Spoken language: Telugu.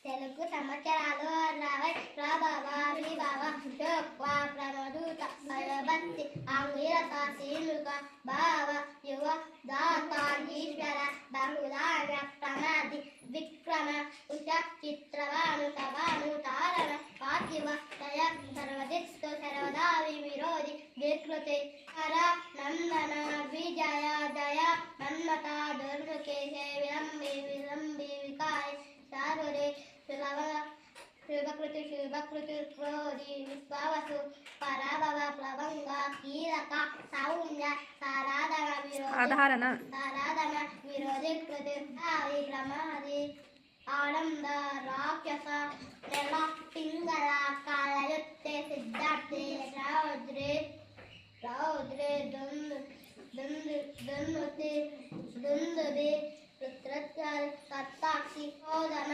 తెలుగు సంవత్సరాలు అరవై ప్రభవ విభవ శోక్వా ప్రమదూత భయభక్తి అంగిరత శీలుక భావ యువ దాత ఈశ్వర బహుదాన ప్రమాది విక్రమ ఉష చిత్రవాను సవాను తారణ పార్థివ దయ సర్వదిస్తు సర్వదా విరోధి వికృతి హర నందన విజయ జయ మన్మత దుర్ముఖేశే విలంబి విలంబి వికారి సారురే శుభకృతి క్రోధి విశ్వావసు పరాభవ ప్లవంగ కీలక సౌమ్య సారాధన విరోధి కృతి ప్రమాది ఆనంద రాక్షస నెల పింగళ కాలయుక్తే సిద్ధార్థే రౌద్రే దుందుది రుద్రత్యాది సత్తాక్షి శోధన